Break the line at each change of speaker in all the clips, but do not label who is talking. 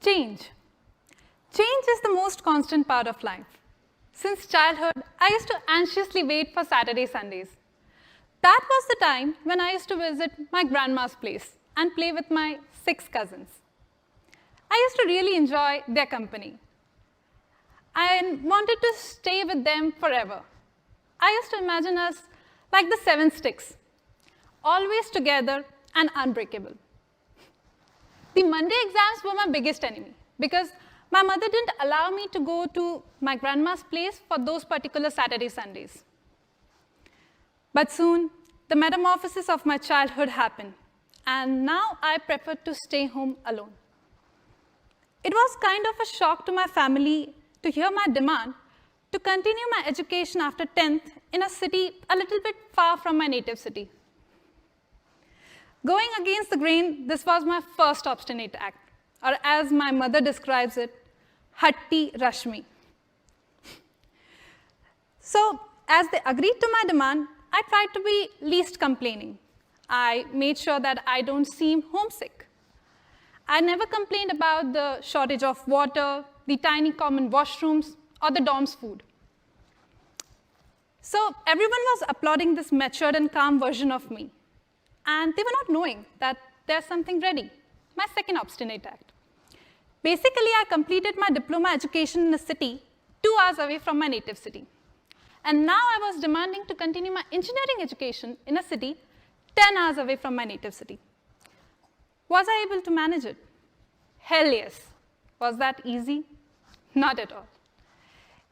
Change. Change is the most constant part of life. Since childhood, I used to anxiously wait for Saturday, Sundays. That was the time when I used to visit my grandma's place and play with my 6 cousins. I used to really enjoy their company. I wanted to stay with them forever. I used to imagine us like the 7 sticks, always together and unbreakable. The Monday exams were my biggest enemy because my mother didn't allow me to go to my grandma's place for those particular Saturday, Sundays. But soon, the metamorphosis of my childhood happened, and now I prefer to stay home alone. It was kind of a shock to my family to hear my demand to continue my education after 10th in a city a little bit far from my native city. Going against the grain, this was my first obstinate act, or as my mother describes it, Hatti Rashmi. So, as they agreed to my demand, I tried to be least complaining. I made sure that I don't seem homesick. I never complained about the shortage of water, the tiny common washrooms, or the dorm's food. So everyone was applauding this matured and calm version of me. And they were not knowing that there's something ready, my second obstinate act. Basically, I completed my diploma education in a city 2 hours away from my native city. And now I was demanding to continue my engineering education in a city 10 hours away from my native city. Was I able to manage it? Hell yes. Was that easy? Not at all.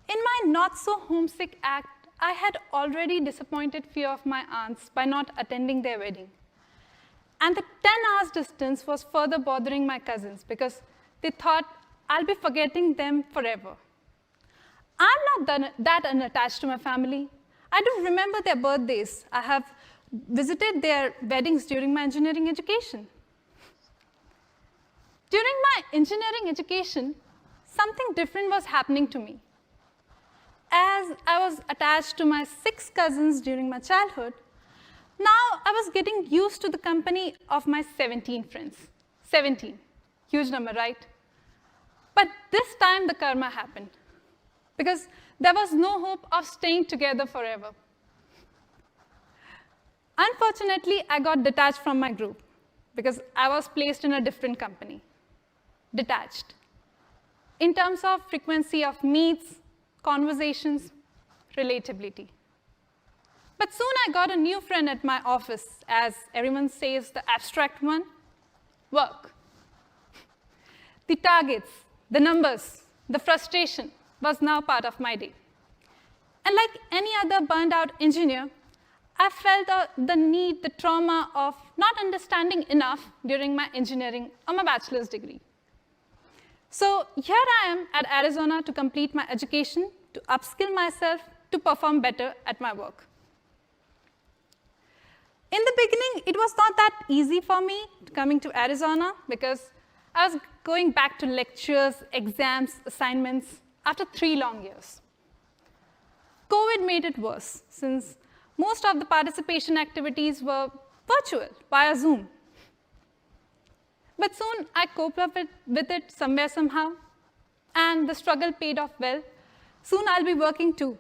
In my not-so-homesick act, I had already disappointed few of my aunts by not attending their wedding. And the 10 hours distance was further bothering my cousins because they thought I'll be forgetting them forever. I'm not that unattached to my family. I do remember their birthdays. I have visited their weddings during my engineering education. During my engineering education, something different was happening to me. As I was attached to my 6 cousins during my childhood, now I was getting used to the company of my 17 friends. 17, huge number, right? But this time the karma happened because there was no hope of staying together forever. Unfortunately, I got detached from my group because I was placed in a different company. Detached. In terms of frequency of meets, conversations, relatability. But soon I got a new friend at my office, as everyone says the abstract one, work. The targets, the numbers, the frustration was now part of my day. And like any other burned out engineer, I felt the need, the trauma of not understanding enough during my engineering or my bachelor's degree. So here I am at Arizona to complete my education, to upskill myself, to perform better at my work. In the beginning, it was not that easy for me coming to Arizona because I was going back to lectures, exams, assignments after 3 long years. COVID made it worse since most of the participation activities were virtual via Zoom. But soon I coped up with it somewhere, somehow, and the struggle paid off well. Soon I'll be working too.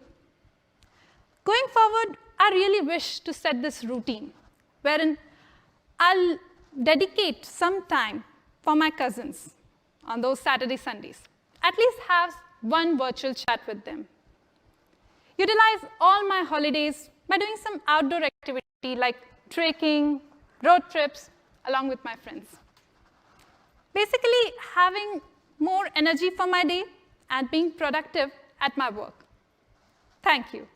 Going forward, I really wish to set this routine wherein I'll dedicate some time for my cousins on those Saturday, Sundays. At least have one virtual chat with them. Utilize all my holidays by doing some outdoor activity like trekking, road trips, along with my friends. Basically, having more energy for my day and being productive at my work. Thank you.